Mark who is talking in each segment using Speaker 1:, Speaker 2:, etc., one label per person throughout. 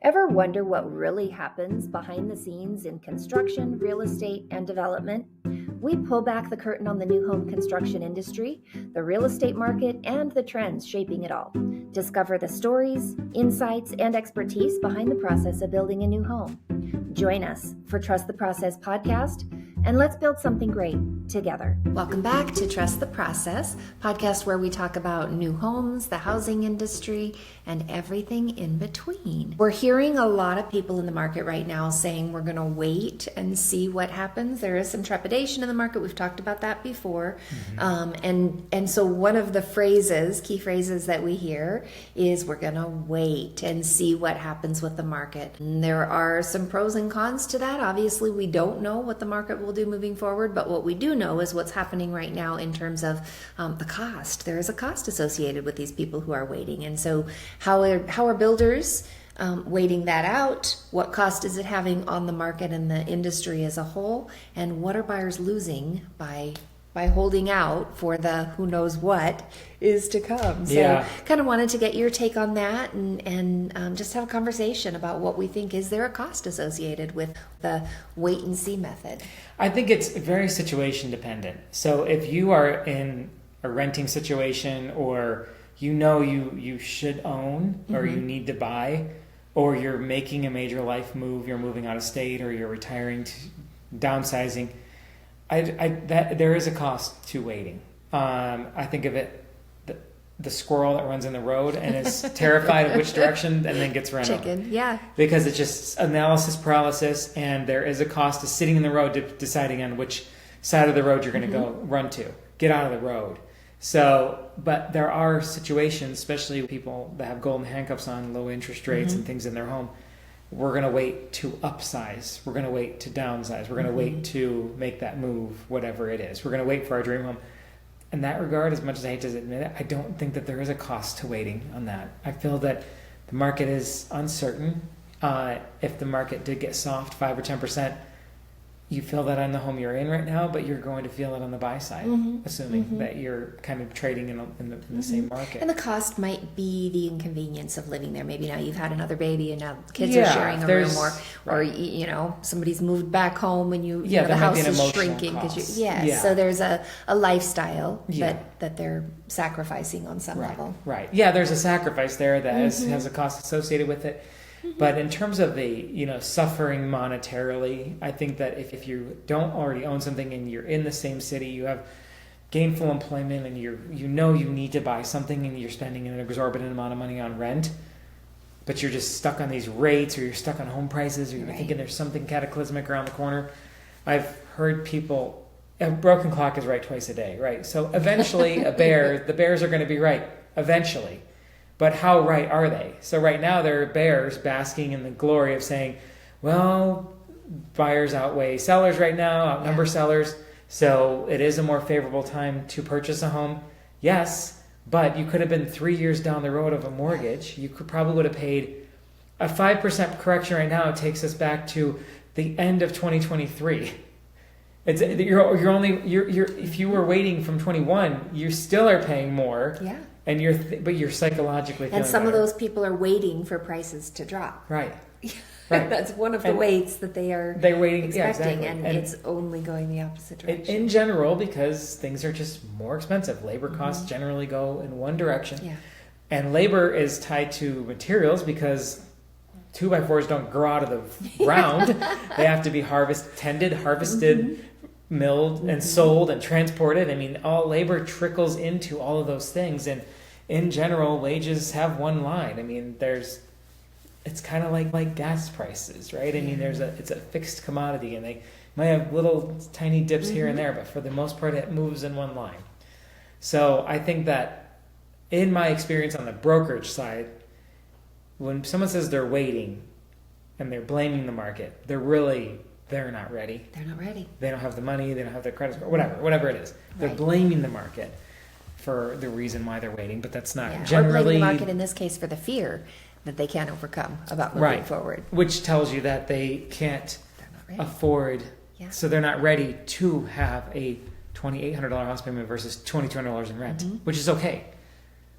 Speaker 1: Ever wonder what really happens behind the scenes in construction, real estate, and development? We pull back the curtain on the new home construction industry, the real estate market, and the trends shaping it all. Discover the stories, insights, and expertise behind the process of building a new home. Join us for Trust the Process podcast, and let's build something great together. Welcome back to Trust the Process, podcast where we talk about new homes, the housing industry, and everything in between. We're hearing a lot of people in the market right now saying we're going to wait and see what happens. There is some trepidation in the market. We've talked about that before. And so one of the key phrases that we hear is we're going to wait and see what happens with the market. And there are some pros and cons to that. Obviously, we don't know what the market will do moving forward, but what we do know is what's happening right now in terms of the cost. There is a cost associated with these people who are waiting. And so how are builders waiting that out? What cost is it having on the market and the industry as a whole? And what are buyers losing by holding out for the who knows what is to come? So kind of wanted to get your take on that and just have a conversation about what we think. Is there a cost associated with the wait and see method?
Speaker 2: I think it's very situation dependent. So if you are in a renting situation, or you should own, or you need to buy, or you're making a major life move, you're moving out of state, or you're retiring, downsizing, there is a cost to waiting. I think of it, the squirrel that runs in the road and is terrified of which direction and then gets run over.
Speaker 1: Yeah.
Speaker 2: Because it's just analysis paralysis, and there is a cost to sitting in the road deciding on which side of the road you're going to go run to. Get out of the road. So, but there are situations, especially people that have golden handcuffs on, low interest rates and things in their home. We're going to wait to upsize. We're going to wait to downsize. We're going to wait to make that move, whatever it is. We're going to wait for our dream home. In that regard, as much as I hate to admit it, I don't think that there is a cost to waiting on that. I feel that the market is uncertain. If the market did get soft, 5 or 10%, you feel that on the home you're in right now, but you're going to feel it on the buy side, assuming that you're kind of trading in the same market.
Speaker 1: And the cost might be the inconvenience of living there. Maybe now you've had another baby and now the kids are sharing a room, or somebody's moved back home and the house is shrinking. So there's a lifestyle that they're sacrificing on some level.
Speaker 2: Right. Yeah, there's a sacrifice there that has a cost associated with it. But in terms of the suffering monetarily, I think that if you don't already own something and you're in the same city, you have gainful employment, and you need to buy something, and you're spending an exorbitant amount of money on rent, but you're just stuck on these rates, or you're stuck on home prices, or you're thinking there's something cataclysmic around the corner. I've heard people, a broken clock is right twice a day, right? So eventually the bears are going to be right eventually. But how right are they? So right now there are bears basking in the glory of saying, well, buyers outweigh sellers right now, outnumber sellers, so it is a more favorable time to purchase a home. Yes, but you could have been 3 years down the road of a mortgage. You probably would have paid a 5% correction right now. It takes us back to the end of 2023. If you were waiting from 21, you still are paying more.
Speaker 1: Yeah.
Speaker 2: And you're psychologically feeling
Speaker 1: and some
Speaker 2: better.
Speaker 1: of those people are waiting for prices to drop.
Speaker 2: Right.
Speaker 1: That's one of the waits that they're waiting, expecting, and it's only going the opposite direction.
Speaker 2: In general, because things are just more expensive. Labor costs generally go in one direction.
Speaker 1: Yeah. And
Speaker 2: labor is tied to materials because 2x4s don't grow out of the ground. They have to be harvested, milled and sold and transported. I mean, all labor trickles into all of those things, and in general, wages have one line. I mean, it's kind of like gas prices, right? I mean, it's a fixed commodity, and they might have little tiny dips here and there, but for the most part, it moves in one line. So I think that in my experience on the brokerage side, when someone says they're waiting and they're blaming the market, they're not ready.
Speaker 1: They're not ready.
Speaker 2: They don't have the money. They don't have the credit score. Whatever it is. They're blaming the market for the reason why they're waiting, but that's not generally.
Speaker 1: Or blaming the market in this case for the fear that they can't overcome about moving forward.
Speaker 2: Which tells you that they can't afford. Yeah. So they're not ready to have a $2,800 house payment versus $2,200 in rent, which is okay.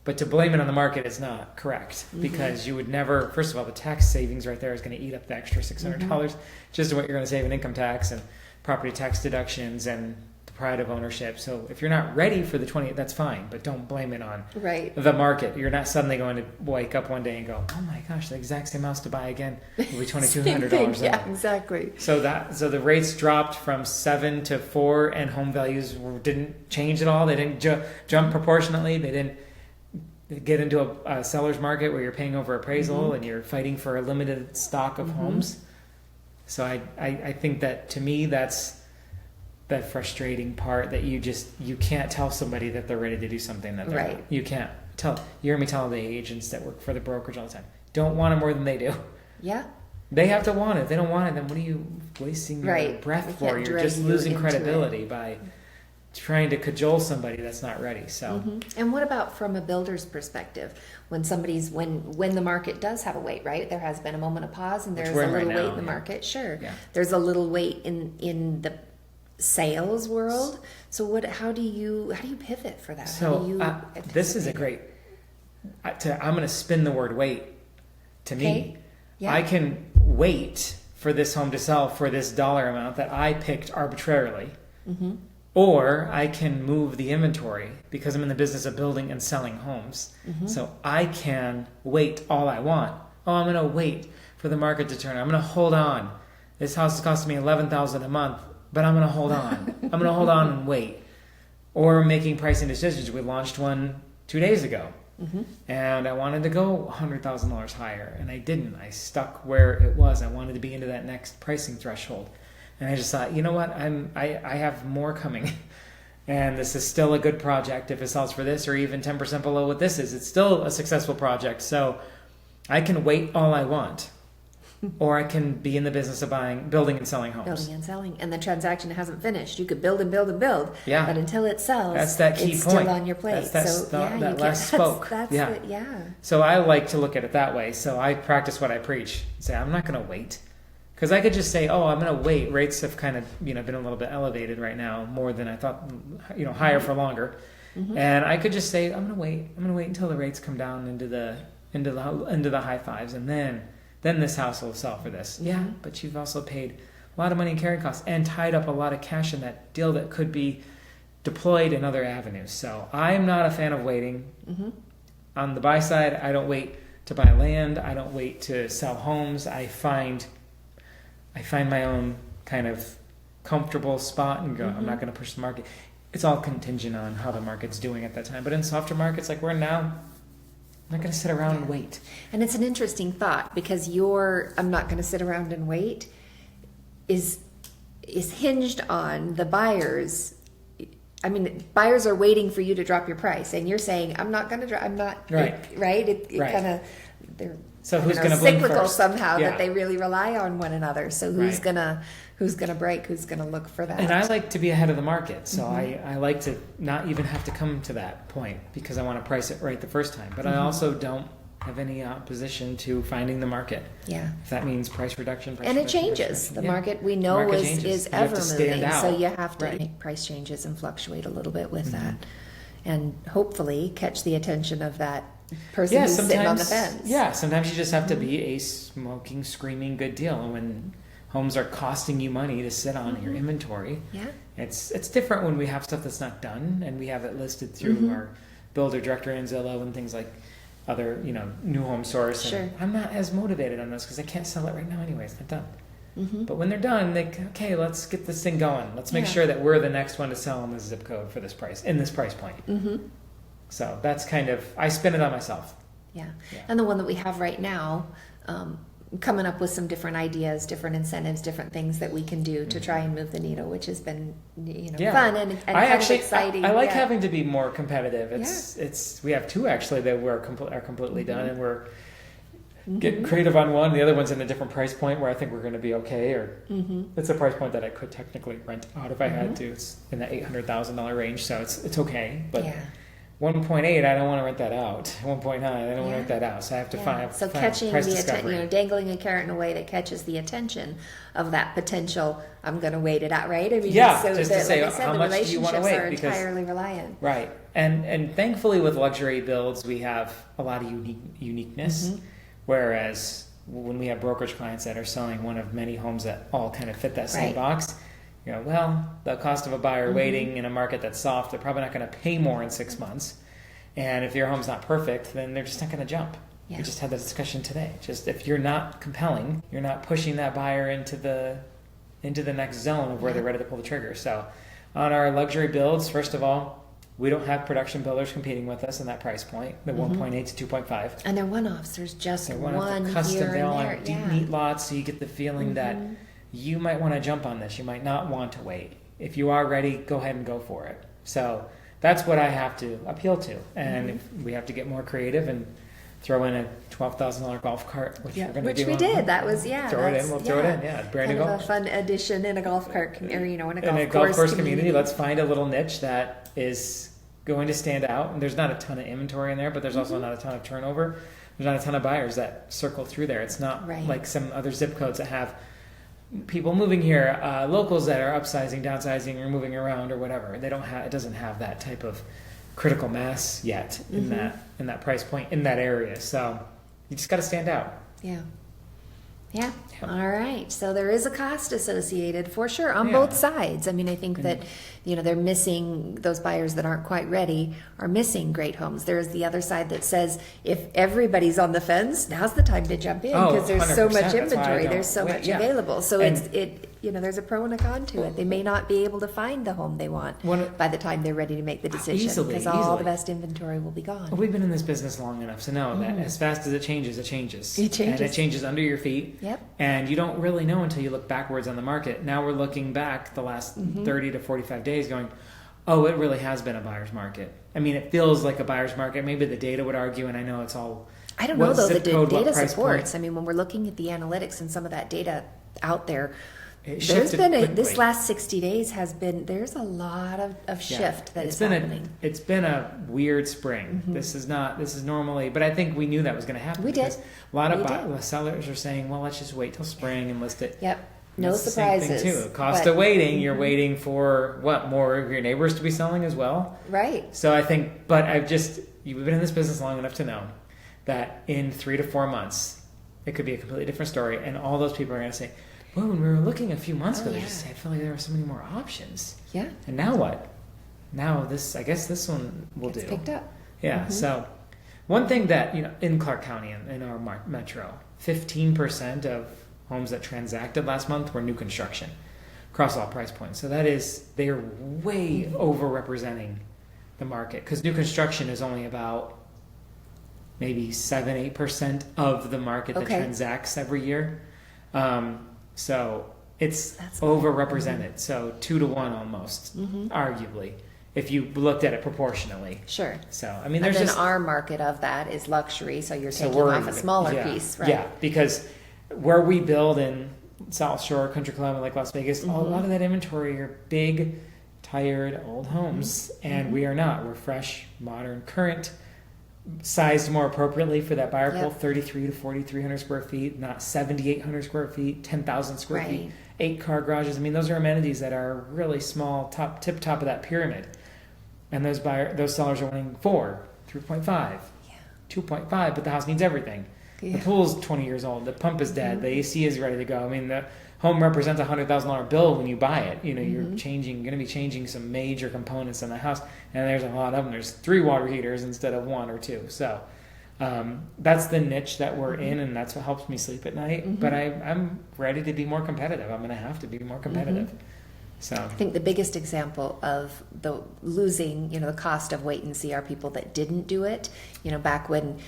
Speaker 2: But to blame it on the market is not correct, because you would never, first of all, the tax savings right there is going to eat up the extra $600 just what you're going to save in income tax and property tax deductions and the pride of ownership. So if you're not ready for the 20, that's fine, but don't blame it on the market. You're not suddenly going to wake up one day and go, oh my gosh, the exact same house to buy again will be $2,200.
Speaker 1: Yeah, exactly.
Speaker 2: So the rates dropped from 7 to 4, and home values didn't change at all. They didn't jump proportionately. They didn't get into a seller's market where you're paying over appraisal and you're fighting for a limited stock of homes. So I think that, to me, that's the frustrating part, that you can't tell somebody that they're ready to do something that they're not. You can't tell. You hear me tell the agents that work for the brokerage all the time, don't want it more than they do. Yeah. They have to want it. If they don't want it, then what are you wasting your breath for? You're just losing credibility by trying to cajole somebody that's not ready. So
Speaker 1: and what about from a builder's perspective, when somebody's when the market does have a wait, right? There has been a moment of pause, and there's a little wait in the market. Sure. There's a little wait in the sales world. So how do you pivot for that?
Speaker 2: So this is a great I'm going to spin the word wait. To me, I can wait for this home to sell for this dollar amount that I picked arbitrarily. Or I can move the inventory, because I'm in the business of building and selling homes. So I can wait all I want. Oh, I'm going to wait for the market to turn. I'm going to hold on. This house is costing me $11,000 a month, but I'm going to hold on. I'm going to hold on and wait. Or making pricing decisions. We launched one 2 days ago, and I wanted to go $100,000 higher, and I didn't. I stuck where it was. I wanted to be into that next pricing threshold. And I just thought, you know what, I have more coming, and this is still a good project. If it sells for this, or even 10% below what this is, it's still a successful project. So I can wait all I want, or I can be in the business of building and selling homes.
Speaker 1: Building and selling, and the transaction hasn't finished. You could build and build and build, but until it sells,
Speaker 2: that's that key
Speaker 1: it's
Speaker 2: point.
Speaker 1: Still on your plate.
Speaker 2: That last spoke. So I like to look at it that way. So I practice what I preach. Say, I'm not going to wait. Because I could just say, oh, I'm going to wait. Rates have kind of, been a little bit elevated right now, more than I thought, higher for longer. And I could just say, I'm going to wait. I'm going to wait until the rates come down into the high fives, and then this house will sell for this. Yeah, but you've also paid a lot of money in carrying costs and tied up a lot of cash in that deal that could be deployed in other avenues. So I'm not a fan of waiting. On the buy side, I don't wait to buy land. I don't wait to sell homes. I find my own kind of comfortable spot and go, I'm not going to push the market. It's all contingent on how the market's doing at that time. But in softer markets like we're in now, I'm not going to sit around and wait.
Speaker 1: And it's an interesting thought, because I'm not going to sit around and wait is hinged on the buyers. I mean, buyers are waiting for you to drop your price, and you're saying, I'm not going to drop, I'm not, right? It kind of, they're
Speaker 2: So who's going to blame
Speaker 1: cyclical
Speaker 2: first?
Speaker 1: Somehow that they really rely on one another. So who's gonna break? Who's gonna look for that?
Speaker 2: And I like to be ahead of the market, so I like to not even have to come to that point, because I want to price it right the first time. But I also don't have any opposition to finding the market. Yeah. If that means price reduction,
Speaker 1: and it changes. The market we know is ever moving, so you have to make price changes and fluctuate a little bit with that, and hopefully catch the attention of that person who's sitting on the fence.
Speaker 2: Yeah, sometimes you just have to be a smoking, screaming good deal. And when homes are costing you money to sit on your inventory, it's different when we have stuff that's not done and we have it listed through our builder director and Zillow and things like other, new home source.
Speaker 1: Sure.
Speaker 2: And I'm not as motivated on those because I can't sell it right now anyway. It's not done. But when they're done, okay, let's get this thing going. Let's make sure that we're the next one to sell in this zip code for this price, in this price point. So that's kind of, I spin it on myself.
Speaker 1: Yeah. And the one that we have right now, coming up with some different ideas, different incentives, different things that we can do to try and move the needle, which has been, fun and kind of exciting.
Speaker 2: I like having to be more competitive. We have two actually that are completely done, and we're getting creative on one. The other one's in a different price point where I think we're going to be okay, or it's a price point that I could technically rent out if I had to. It's in the $800,000 range, so it's okay. But 1.8, I don't want to rent that out. 1.9, I don't want to rent that out. So I have to find
Speaker 1: catching
Speaker 2: price
Speaker 1: the
Speaker 2: discovery.
Speaker 1: dangling a carrot in a way that catches the attention of that potential. I'm going to wait it out, right? I mean,
Speaker 2: just to say, how much do you want to wait?
Speaker 1: Relationships are entirely reliant.
Speaker 2: Right. And thankfully with luxury builds, we have a lot of uniqueness, whereas when we have brokerage clients that are selling one of many homes that all kind of fit that same box, you know, well, the cost of a buyer waiting in a market that's soft, they're probably not going to pay more in 6 months. And if your home's not perfect, then they're just not going to jump. Yeah. We just had that discussion today. Just if you're not compelling, you're not pushing that buyer into the next zone of where they're ready to pull the trigger. So on our luxury builds, first of all, we don't have production builders competing with us in that price point, the 1.8 to 2.5.
Speaker 1: And they're one-offs. There's just one
Speaker 2: custom.
Speaker 1: here
Speaker 2: They all
Speaker 1: and there.
Speaker 2: have deep, neat lots, so you get the feeling that you might want to jump on this. You might not want to wait. If you are ready, go ahead and go for it. So that's what I have to appeal to. And we have to get more creative and throw in a $12,000 golf cart, which we're going to do.
Speaker 1: Which we did. That was,
Speaker 2: throw it in. We'll throw it in. Yeah, brand new golf.
Speaker 1: A fun addition in a golf cart, or, you know, in a golf
Speaker 2: course community. Let's find a little niche that is going to stand out. And there's not a ton of inventory in there, but there's also not a ton of turnover. There's not a ton of buyers that circle through there. It's not like some other zip codes that have people moving here, locals that are upsizing, downsizing, or moving around or whatever. They don't have. It doesn't have that type of critical mass yet in that price point in that area. So you just got to stand out.
Speaker 1: Yeah. All right. So there is a cost associated for sure on both sides. I mean, I think that, you know, they're missing, those buyers that aren't quite ready are missing great homes. There's the other side that says if everybody's on the fence, now's the time to jump in because there's so much inventory. There's so much available. So it you know, there's a pro and a con to it. They may not be able to find the home they want by the time they're ready to make the decision because all the best inventory will be gone.
Speaker 2: We've been in this business long enough to know that as fast as it changes, it changes.
Speaker 1: It changes.
Speaker 2: And it changes under your feet.
Speaker 1: Yep.
Speaker 2: And you don't really know until you look backwards on the market. Now we're looking back the last 30 to 45 days going, oh, it really has been a buyer's market. I mean, it feels like a buyer's market. Maybe the data would argue, and I know it's all...
Speaker 1: I don't know, though, the data supports. I mean, when we're looking at the analytics and some of that data out there, there's been this last 60 days there's a lot of shift that is happening.
Speaker 2: It's been a weird spring. This is normally, but I think we knew that was going to happen.
Speaker 1: We did.
Speaker 2: A lot of sellers are saying, well, let's just wait till spring and list it.
Speaker 1: Yep. No surprises.
Speaker 2: Same thing too. Cost of waiting, you're waiting for more of your neighbors to be selling as well.
Speaker 1: Right.
Speaker 2: So I think, you've been in this business long enough to know that in 3 to 4 months, it could be a completely different story. And all those people are going to say, well, when we were looking a few months ago, I felt like there were so many more options. Yeah. And now what? Now I guess this one will do.
Speaker 1: It's picked up.
Speaker 2: Yeah. So one thing that, you know, in Clark County, in our metro, 15% of homes that transacted last month were new construction across all price points. So they are way overrepresenting the market because new construction is only about maybe 7-8% of the market that transacts every year. So that's overrepresented. So 2 to 1 almost, arguably, if you looked at it proportionally.
Speaker 1: Sure.
Speaker 2: So I mean, there's
Speaker 1: our market of that is luxury. So you're taking off a smaller piece, right?
Speaker 2: Yeah, because where we build in South Shore, Country Club, like Las Vegas, a lot of that inventory are big, tired, old homes, and we are not. We're fresh, modern, current, sized more appropriately for that buyer pool, 33 to 4,300 square feet, not 7,800 square feet, 10,000 square feet, 8-car garages. I mean, those are amenities that are really small, tip top of that pyramid. And those sellers are wanting 4, 3.5, 2.5, but the house needs everything. The pool's 20 years old. The pump is dead. The AC is ready to go. I mean, the home represents a $100,000 bill when you buy it. You know, you're going to be changing some major components in the house, and there's a lot of them. There's 3 water heaters instead of 1 or 2. So that's the niche that we're in, and that's what helps me sleep at night. But I'm ready to be more competitive. I'm going to have to be more competitive. So
Speaker 1: I think the biggest example of the losing, you know, the cost of wait and see are people that didn't do it. You know, back when,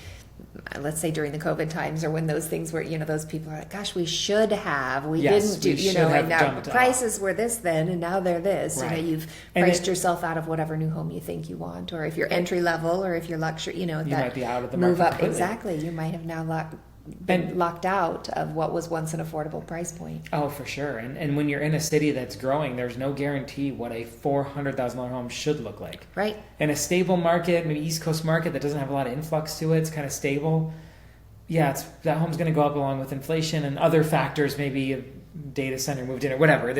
Speaker 1: let's say during the COVID times, or when those things were, you know, those people are like, gosh, we should have, didn't do, you know, and now prices were this then, and now they're this. Right. You know, you've priced yourself out of whatever new home you think you want, or if you're entry level, or if you're luxury, you know, you
Speaker 2: might be out of the
Speaker 1: move
Speaker 2: market
Speaker 1: up completely. Exactly. You might have now been locked out of what was once an affordable price point.
Speaker 2: Oh, for sure. And when you're in a city that's growing, there's no guarantee what a $400,000 home should look like.
Speaker 1: Right.
Speaker 2: In a stable market, maybe East Coast market that doesn't have a lot of influx to it, it's kind of stable. Yeah, that home's going to go up along with inflation and other factors, maybe a data center moved in or whatever.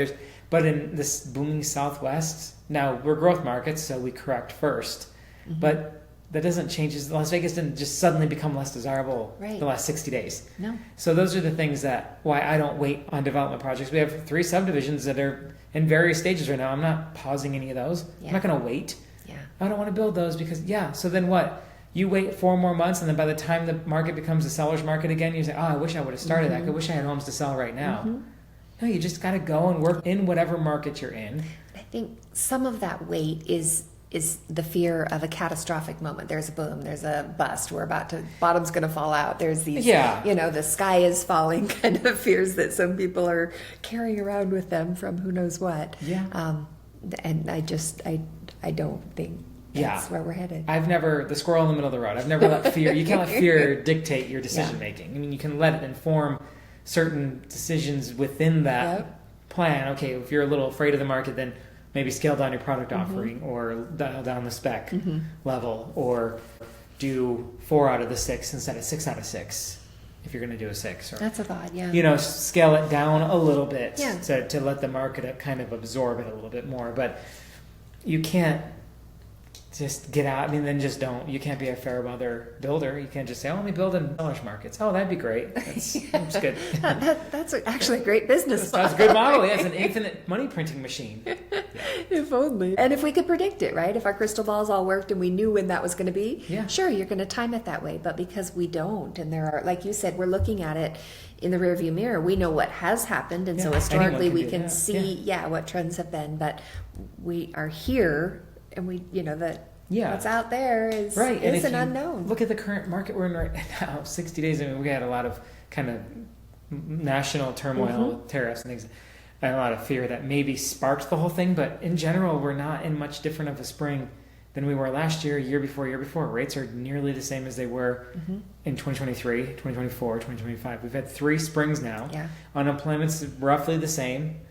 Speaker 2: But in this booming Southwest, now we're growth markets, so we correct first. but that doesn't change. Las Vegas didn't just suddenly become less desirable
Speaker 1: Right.
Speaker 2: the last 60 days.
Speaker 1: No.
Speaker 2: So those are the things why I don't wait on development projects. We have 3 subdivisions that are in various stages right now. I'm not pausing any of those.
Speaker 1: Yeah.
Speaker 2: I'm not going to wait.
Speaker 1: Yeah.
Speaker 2: I don't want to build those because, so then what? You wait 4 more months, and then by the time the market becomes a seller's market again, you say, I wish I would have started that. I wish I had homes to sell right now. No, you just got to go and work in whatever market you're in.
Speaker 1: I think some of that weight is the fear of a catastrophic moment. There's a boom, there's a bust, bottom's going to fall out. There's these, the sky is falling kind of fears that some people are carrying around with them from who knows what.
Speaker 2: Yeah.
Speaker 1: And I don't think that's where we're headed.
Speaker 2: The squirrel in the middle of the road. I've never let fear, you can't let fear dictate your decision making. I mean, you can let it inform certain decisions within that plan. Okay, if you're a little afraid of the market, then maybe scale down your product offering or dial down the spec level, or do 4 out of the 6 instead of 6 out of 6 if you're going to do a 6. Or,
Speaker 1: that's a thought, yeah.
Speaker 2: Scale it down a little bit to let the market kind of absorb it a little bit more. But you can't just get out. I mean, then just don't. You can't be a fair weather builder. You can't just say, let me build in seller's markets. Oh, that'd be great. That's good.
Speaker 1: That's actually a great business model.
Speaker 2: That's a good model. Yeah, it's an infinite money printing machine.
Speaker 1: If only. And if we could predict it, right? If our crystal balls all worked and we knew when that was going to be, sure, you're going to time it that way. But because we don't, and there are, like you said, we're looking at it in the rearview mirror. We know what has happened, and so historically we can see, what trends have been. But we are here, and we, what's out there is an unknown.
Speaker 2: Look at the current market we're in right now. 60 days. I mean, we had a lot of kind of national turmoil with tariffs and things, and a lot of fear that maybe sparked the whole thing. But in general, we're not in much different of a spring than we were last year, year before. Rates are nearly the same as they were in 2023, 2024, 2025. We've had 3 springs now. Yeah. Unemployment's roughly the same.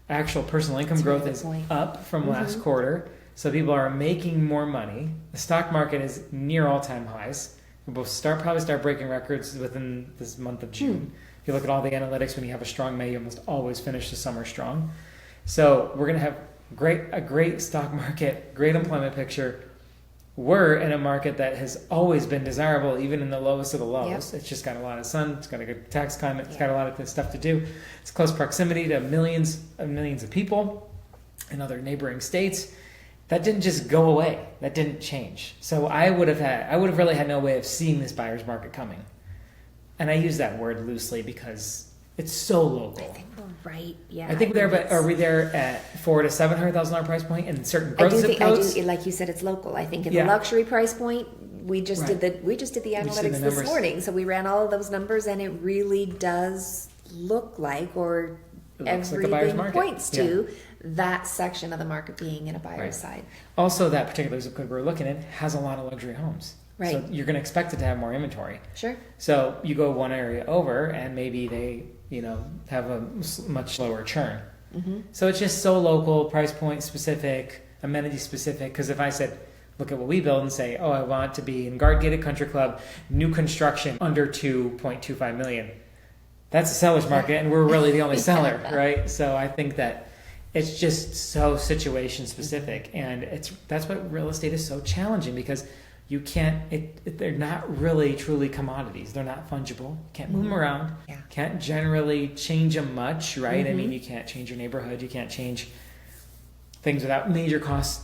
Speaker 2: Actual personal income growth is up from last quarter. So people are making more money. The stock market is near all-time highs. We'll probably start breaking records within this month of June. If you look at all the analytics, when you have a strong May, you almost always finish the summer strong. So we're going to have a great stock market, great employment picture. We're in a market that has always been desirable, even in the lowest of the lows. It's just got a lot of sun. It's got a good tax climate. It's got a lot of stuff to do. It's close proximity to millions of people in other neighboring states. That didn't just go away. That didn't change. So I would have really had no way of seeing this buyer's market coming. And I use that word loosely because it's so local.
Speaker 1: I think we're right. Yeah.
Speaker 2: I think but are we there at $400,000 to $700,000 price point in certain growth zip codes?
Speaker 1: I do, like you said, it's local. I think in the luxury price point, we just did the analytics this morning. So we ran all of those numbers, and it really does look like, or everything points to that section of the market being in a buyer's side.
Speaker 2: Also, that particular zip code we're looking at has a lot of luxury homes.
Speaker 1: Right.
Speaker 2: So you're going to expect it to have more inventory.
Speaker 1: Sure.
Speaker 2: So you go one area over, and maybe they, have a much lower churn. So it's just so local, price point specific, amenity specific. Because if I said, look at what we build and say, I want to be in Guard Gated Country Club, new construction under $2.25 million. That's a seller's market, and we're really the only seller, right? So I think that it's just so situation specific, and that's what real estate is so challenging, because you can't. They're not really truly commodities. They're not fungible. You can't move them around. Yeah. Can't generally change them much, right? I mean, you can't change your neighborhood. You can't change things without major cost,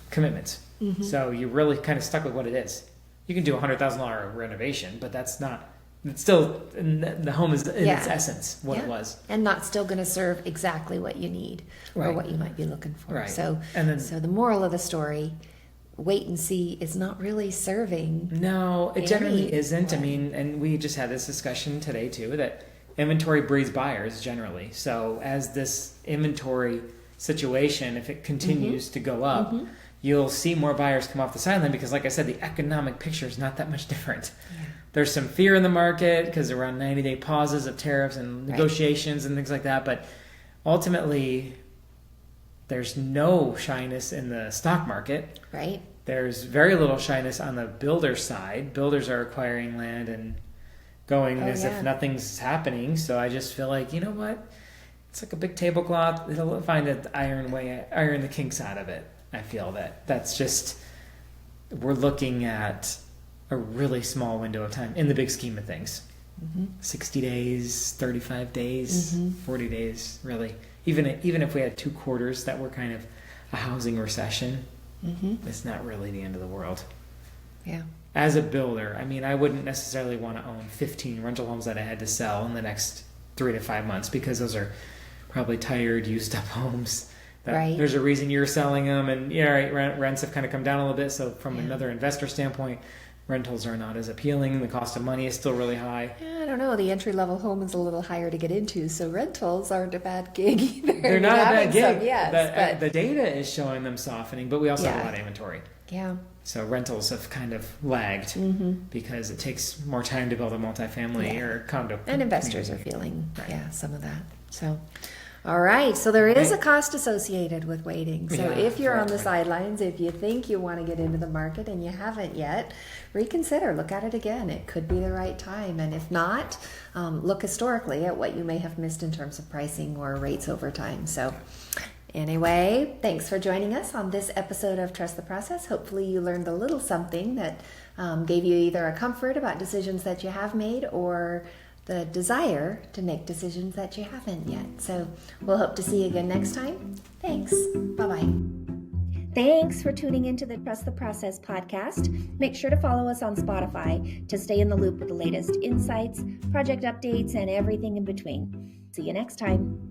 Speaker 2: commitments. So you're really kind of stuck with what it is. You can do $100,000 renovation, but that's not. It's still, the home is in its essence what it was. And
Speaker 1: not still going to serve exactly what you need or what you might be looking for.
Speaker 2: Right.
Speaker 1: So the moral of the story, wait and see, is not really serving.
Speaker 2: No, it generally isn't. I mean, and we just had this discussion today too, that inventory breeds buyers generally. So as this inventory situation, if it continues to go up, you'll see more buyers come off the sideline, because like I said, the economic picture is not that much different. Yeah. There's some fear in the market because there were 90-day pauses of tariffs and negotiations and things like that. But ultimately, there's no shyness in the stock market.
Speaker 1: Right.
Speaker 2: There's very little shyness on the builder side. Builders are acquiring land and going as if nothing's happening. So I just feel like, you know what? It's like a big tablecloth. It'll find an iron the kinks out of it. I feel that's just, we're looking at a really small window of time in the big scheme of things. 60 days, 35 days, 40 days, really. Even if we had 2 quarters that were kind of a housing recession, it's not really the end of the world.
Speaker 1: Yeah.
Speaker 2: As a builder, I mean, I wouldn't necessarily want to own 15 rental homes that I had to sell in the next 3 to 5 months, because those are probably tired, used up homes.
Speaker 1: Right.
Speaker 2: There's a reason you're selling them, and rents have kind of come down a little bit. So from another investor standpoint, rentals are not as appealing. The cost of money is still really high.
Speaker 1: I don't know. The entry-level home is a little higher to get into, so rentals aren't a bad gig either.
Speaker 2: They're not a bad gig.
Speaker 1: Yes,
Speaker 2: the data is showing them softening, but we also have a lot of inventory.
Speaker 1: Yeah.
Speaker 2: So rentals have kind of lagged because it takes more time to build a multifamily or condo.
Speaker 1: And investors are feeling, some of that. So, all right. So there is a cost associated with waiting. So if you're on the sidelines, if you think you want to get into the market and you haven't yet, reconsider, look at it again. It could be the right time. And if not, look historically at what you may have missed in terms of pricing or rates over time. So anyway, thanks for joining us on this episode of Trust the Process. Hopefully you learned a little something that gave you either a comfort about decisions that you have made or the desire to make decisions that you haven't yet. So we'll hope to see you again next time. Thanks. Bye-bye. Thanks for tuning into the Trust the Process podcast. Make sure to follow us on Spotify to stay in the loop with the latest insights, project updates, and everything in between. See you next time.